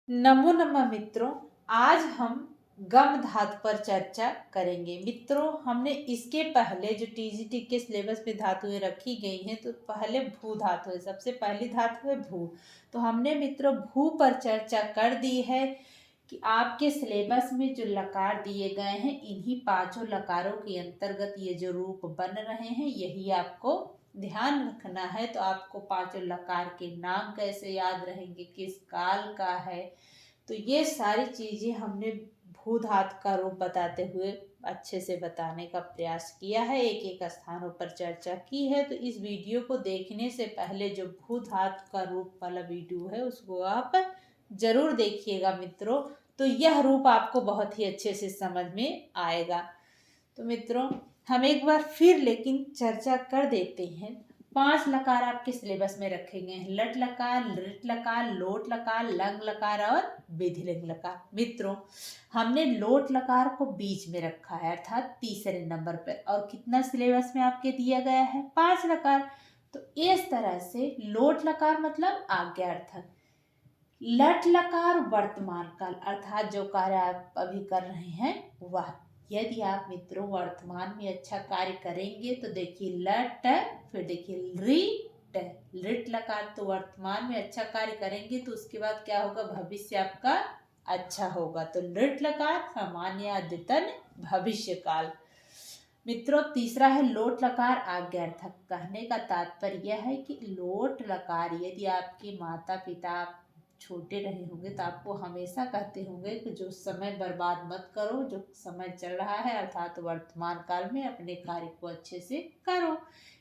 नमो नमः मित्रों। आज हम गम धातु पर चर्चा करेंगे। मित्रों, हमने इसके पहले जो टीजीटी के सिलेबस में धातुएं रखी गई हैं, तो पहले भू धातु है, सबसे पहली धातु है भू। तो हमने मित्रों भू पर चर्चा कर दी है कि आपके सिलेबस में जो लकार दिए गए हैं, इन्हीं पांचों लकारों के अंतर्गत ये जो रूप बन रहे हैं, यही आपको ध्यान रखना है। तो आपको पांचों लकार के नाम कैसे याद रहेंगे, किस काल का है, तो ये सारी चीजें हमने भू धातु का रूप बताते हुए अच्छे से बताने का प्रयास किया है, एक एक स्थानों पर चर्चा की है। तो इस वीडियो को देखने से पहले जो भू धातु का रूप वाला वीडियो है, उसको आप जरूर देखिएगा मित्रों। तो यह रूप आपको बहुत ही अच्छे से समझ में आएगा। तो मित्रों, हम एक बार फिर लेकिन चर्चा कर देते हैं। पांच लकार आपके सिलेबस में रखे गए हैं: लट लकार, लृट लकार, लोट लकार, लंग लकार और विधिलिंग लकार। मित्रों, हमने लोट लकार को बीच में रखा है, अर्थात तीसरे नंबर पर। और कितना सिलेबस में आपके दिया गया है? 5 लकार। तो इस तरह से लोट लकार मतलब आज्ञार्थक, लट लकार वर्तमान काल, अर्थात जो कार्य आप अभी कर रहे हैं वह। यदि आप मित्रों वर्तमान में अच्छा कार्य करेंगे तो देखिए लट, फिर देखिए रिट, लिट लकार, तो वर्तमान में अच्छा कार्य करेंगे तो उसके बाद क्या होगा? भविष्य आपका अच्छा होगा। तो लिट लकार सामान्य अद्यतन भविष्य काल। मित्रों, तीसरा है लोट लकार आज्ञार्थक। कहने का तात्पर्य यह है कि लोट लकार, यदि आपके माता पिता छोटे रहे होंगे तो आपको हमेशा कहते होंगे कि जो समय बर्बाद मत करो, जो समय चल रहा है अर्थात वर्तमान काल में अपने कार्य को अच्छे से करो।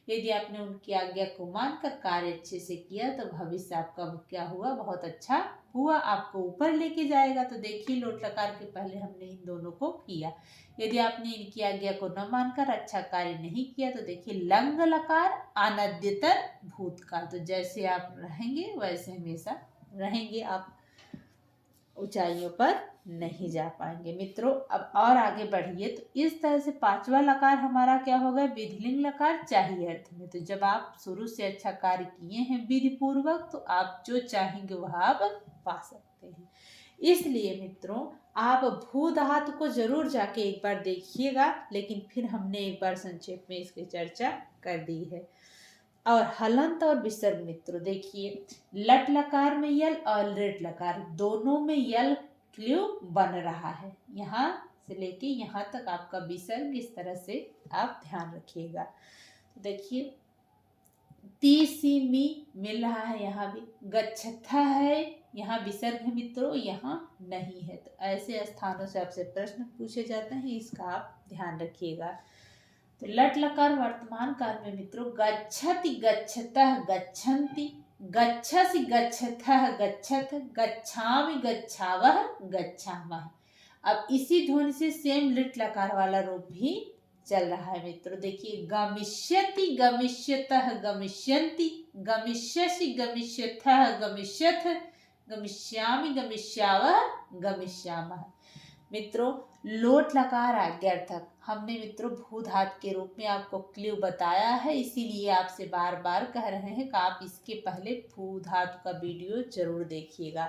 यदि आपने उनकी आज्ञा को मानकर कार्य अच्छे से किया तो भविष्य आपका क्या हुआ? बहुत अच्छा हुआ, आपको ऊपर लेके जाएगा। तो देखिए लोट लकार के पहले हमने इन दोनों को किया। यदि आपने इनकी आज्ञा को न मानकर अच्छा कार्य नहीं किया तो देखिए लंग लकार अनद्यतन भूतकाल। तो जैसे आप रहेंगे वैसे हमेशा रहेंगे, आप ऊंचाइयों पर नहीं जा पाएंगे। मित्रों, अब और आगे बढ़िए। तो इस तरह से पांचवा लकार हमारा क्या होगा? विधिलिंग लकार चाहिए अर्थ में। तो जब आप शुरू से अच्छा कार्य किए हैं विधि पूर्वक, तो आप जो चाहेंगे वह आप पा सकते हैं। इसलिए मित्रों, आप भू धातु को जरूर जाके एक बार देखिएगा, लेकिन फिर हमने एक बार संक्षेप में इसकी चर्चा कर दी है। और हलंत और विसर्ग मित्रों, देखिए लट लकार में यल और लिट लकार दोनों में यल क्ल्यू बन रहा है। यहाँ से लेके यहाँ तक आपका विसर्ग, इस तरह से आप ध्यान रखिएगा। तो देखिए ती सी मी मिल रहा है, यहाँ भी गच्छथा है, यहाँ विसर्ग है मित्रों, यहाँ नहीं है। तो ऐसे स्थानों से आपसे प्रश्न पूछे जाते हैं, इसका आप ध्यान रखिएगा। तो लट लकार वर्तमान काल में मित्रों गच्छति गच्छतः गच्छन्ति, गच्छसि गच्छथः गच्छत, गच्छामि गच्छावः गच्छामः। अब इसी ध्वनि से सेम लिट लकार वाला रूप भी चल रहा है मित्रों। देखिए गमिष्यति गमिष्यतः गमिष्यन्ति, गमिष्यसि गमिष्यथः गमिष्यथ, गमिष्यामि गमिष्यावः गमिष्यामः। मित्रों, लोट लकार आज्ञार्थक हमने मित्रों भू धातु के रूप में आपको क्ल्यू बताया है, इसीलिए आपसे बार बार कह रहे हैं कि आप इसके पहले भू धातु का वीडियो जरूर देखिएगा।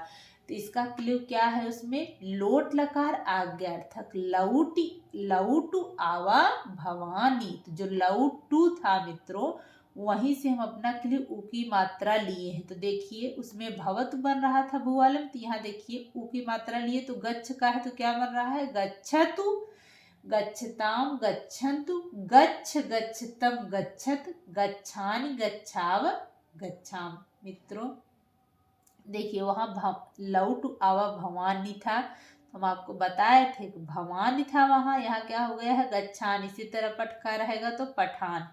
तो इसका क्ल्यू क्या है? उसमें लोट लकार आज्ञार्थक लौटी, लौटू आवा भवानी। तो जो लौटू था मित्रों, वहीं से हम अपना क्ल्यू उ की मात्रा लिए हैं। तो देखिए उसमें भवत बन रहा था भूवालम, तो यहाँ देखिए उ की मात्रा लिए तो गच्छ का है, तो क्या बन रहा है? गच्छतु, गच्छताम गच्छन्तु, गच्छ गच्छतम गच्छत, गच्छानि गच्छाव गच्छाम। मित्रों देखिए वहाँ लौट आवा भवानी था, हम आपको बताए थे कि भवानी था वहाँ, यहाँ क्या हो गया है? गच्छान। इसी तरह पटका रहेगा तो पठान।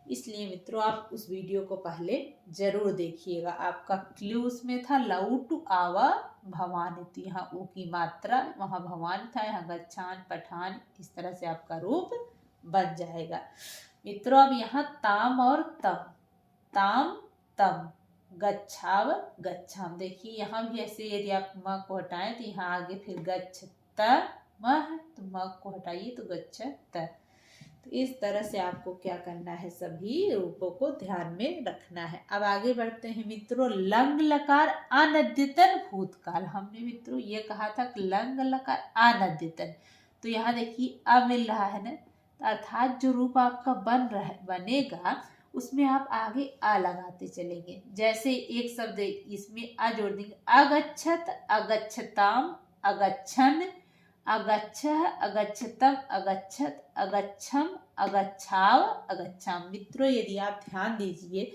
इसलिए मित्रों आप उस वीडियो को पहले जरूर देखिएगा। आपका क्ल्यू उसमें था लौटू आवा भवानी, तो यहाँ ऊ की मात्रा, वहाँ भवान था, यहाँ गच्छान पठान, इस तरह से आपका रूप बन जाएगा। मित्रों अब यहाँ ताम और तम, ताम तम, गच्छाव गच्छाम। देखिए यहाँ भी ऐसे, यदि आप म को हटाएं तो यहाँ आगे फिर गच्छ त म है, तो म को हटाइए तो गच्छ त। तो इस तरह से आपको क्या करना है, सभी रूपों को ध्यान में रखना है। अब आगे बढ़ते हैं मित्रों। लंग लकार अनद्यतन भूतकाल। हमने मित्रों ये कहा था कि लंग लकार अनद्यतन, तो यहाँ देखिए अ मिल रहा है ना, तो अर्थात जो रूप आपका बनेगा उसमें आप आगे आ लगाते चलेंगे। जैसे एक शब्द इसमें अ जोड़ देंगे, अगच्छत, अगच्छताम, अगच्छन, अगच्छः, अगच्छतम, अगच्छत, अगच्छम, अगच्छाव, अगच्छाम। मित्रों यदि आप ध्यान दीजिए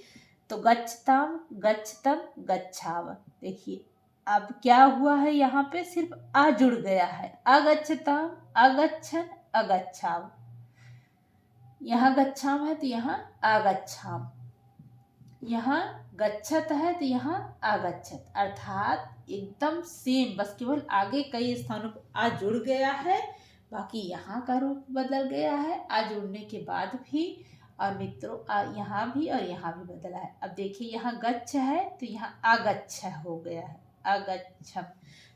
तो गच्छताम, गच्छतम, गच्छाव, देखिए अब क्या हुआ है, यहाँ पे सिर्फ आ जुड़ गया है। अगच्छताम, अगच्छन, अगच्छाव, यहाँ गच्छाम है तो यहाँ आगच्छाम, यहाँ गच्छत है तो यहाँ आगच्छत, अर्थात एकदम सेम, बस केवल आगे कई स्थानों पर आ जुड़ गया है, बाकी यहाँ का रूप बदल गया है आ जुड़ने के बाद भी। और मित्रों यहाँ भी और यहाँ भी बदला है। अब देखिए यहाँ गच्छ है तो यहाँ आगच्छ हो गया है, आगच्छम।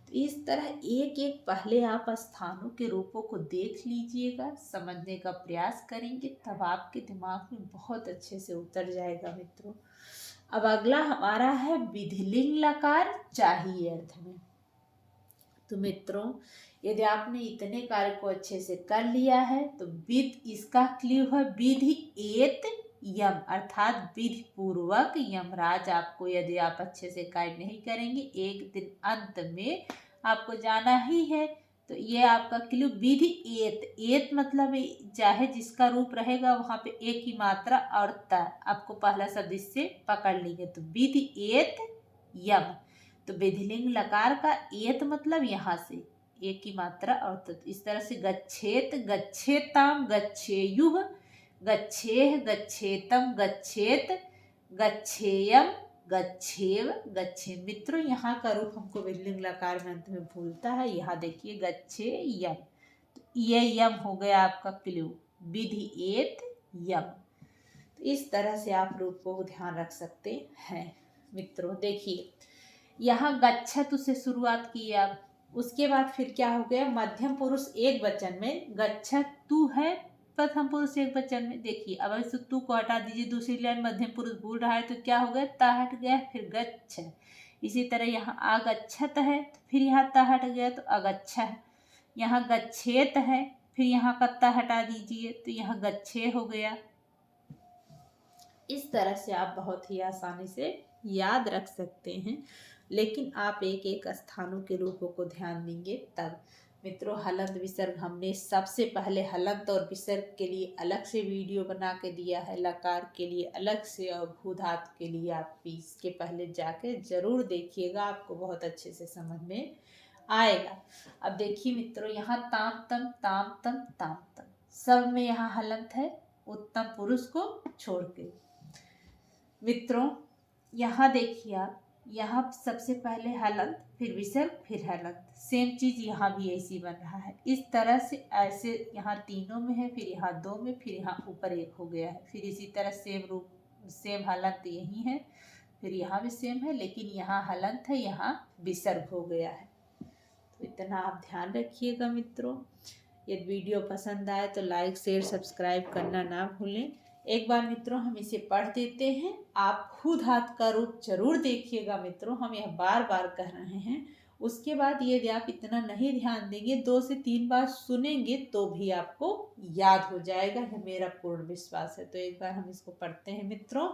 तो इस तरह एक एक पहले आप स्थानों के रूपों को देख लीजिएगा, समझने का प्रयास करेंगे, तब आपके दिमाग में बहुत अच्छे से उतर जाएगा मित्रों। अब अगला हमारा है विधिलिंग लकार चाहिए अर्थ में। तो मित्रों यदि आपने इतने कार्य को अच्छे से कर लिया है तो विध इसका क्लियर है, विधि एत यम, अर्थात विधि पूर्वक यमराज आपको, यदि आप अच्छे से कार्य नहीं करेंगे एक दिन अंत में आपको जाना ही है। तो ये आपका क्लियर विधि एत, एत मतलब चाहे जिसका रूप रहेगा वहां पे एक ही मात्रा और त, आपको पहला शब्द इससे पकड़ लेंगे। तो विधि एत यम, तो विधिलिंग लकार का एत मतलब यहाँ से एक की मात्रा और तो इस तरह से गच्छेत, गच्छेताम, गच्छेयुः, गच्छेह, गच्छेतम, गच्छेत, गच्छेयम, गच्छेव, गच्छे। मित्रों यहाँ का रूप हमको विधिलिंग लकार में अंत में भूलता है। यहाँ देखिए गच्छेयम, तो ये यम हो गया आपका क्ल्यू, विधि एत यम। तो इस तरह से आप रूप को ध्यान रख सकते हैं मित्रों। देखिए यहाँ गच्छतु से शुरुआत की आप, उसके बाद फिर क्या हो गया, मध्यम पुरुष एक वचन में गच्छतु है, प्रथम पुरुष एक वचन में। देखिए अब इस तू को हटा दीजिए, दूसरी लाइन मध्यम पुरुष भूल रहा है तो क्या हो गया, ता हट गया, फिर गच्छ। इसी तरह यहाँ आगच्छत है तो फिर यहाँ ता हट गया तो अगच्छ है। यहाँ गच्छेत है फिर यहाँ का ता हटा दीजिए तो यहाँ गच्छे हो गया। इस तरह से आप बहुत ही आसानी से याद रख सकते हैं, लेकिन आप एक एक स्थानों के रूपों को ध्यान देंगे तब। मित्रों हलंत विसर्ग हमने सबसे पहले हलंत और विसर्ग के लिए अलग से वीडियो बना के दिया है, लकार के लिए अलग से और भूधातु के लिए आप इसके पहले जाके जरूर देखिएगा, आपको बहुत अच्छे से समझ में आएगा। अब देखिए मित्रों यहाँ ताम तम, ताम तम, ताम तम, सब में यहाँ हलंत है उत्तम पुरुष को छोड़ के। मित्रों यहाँ देखिए आप, यहाँ सबसे पहले हलंत फिर विसर्ग फिर हलंत, सेम चीज यहाँ भी ऐसी बन रहा है। इस तरह से ऐसे यहाँ तीनों में है, फिर यहाँ दो में, फिर यहाँ ऊपर एक हो गया है, फिर इसी तरह सेम रूप सेम हलंत यही है, फिर यहाँ भी सेम है, लेकिन यहाँ हलंत है यहाँ विसर्ग हो गया है। तो इतना आप ध्यान रखिएगा मित्रों। यदि वीडियो पसंद आए तो लाइक शेयर सब्सक्राइब करना ना भूलें। एक बार मित्रों हम इसे पढ़ देते हैं, आप खुद हाथ का रूप जरूर देखिएगा मित्रों, हम यह बार बार कह रहे हैं। उसके बाद यदि आप इतना नहीं ध्यान देंगे, 2 से 3 बार सुनेंगे तो भी आपको याद हो जाएगा, यह मेरा पूर्ण विश्वास है। तो एक बार हम इसको पढ़ते हैं मित्रों।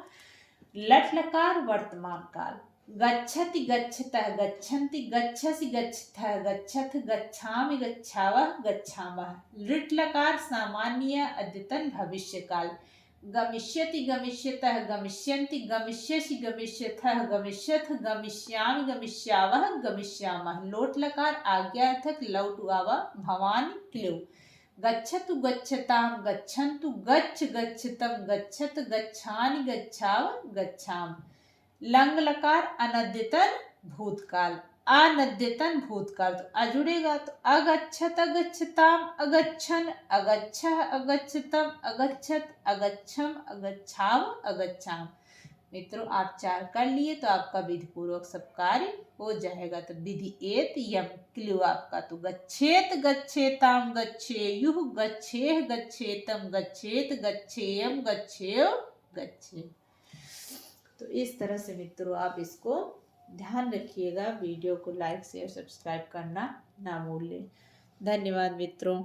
लट लकार वर्तमान काल, गच्छति गच्छतः, गच्छन्ति गच्छसि गच्छतः, गच्छथ गच्छामि गच्छावः गच्छामः। लृट् लकार सामान्य अद्यतन भविष्य काल, गमिष्यति गमिष्यतः, गमिष्यन्ति गमिष्यसि गमिष्यथः, गमिष्यथ गमिष्यामि गमिष्यावः गमिष्यामः। लोट लकार आज्ञार्थक लौटु आवा भवानी क्ल्यू, गच्छतु गच्छताम, गच्छन्तु गच्छ गच्छतम, गच्छत गच्छानि गच्छाव गच्छाम। लंग लकार अनद्यतन भूतकाल, अनद्यतन भूतकाल, तो अजुड़ेगा तो अगच्छत अगच्छताम, अगच्छन, अगच्छः, अगच्छतम, अगच्छत, अगच्छम, अगच्छाव, अगच्छाम। मित्रों आप 4 कर लिए तो आपका विधि पूर्वक सब कार्य हो जाएगा। तो विधि एत यम क्लू आपका तो गच्छेत गच्छेताम गच्छेयुः गच्छेह गच्छेतम गच्छेत गच्छेयम गच्छेयो गच्छे। तो इस तरह से मित्रों आप इसको ध्यान रखिएगा। वीडियो को लाइक शेयर सब्सक्राइब करना ना भूलें। धन्यवाद मित्रों।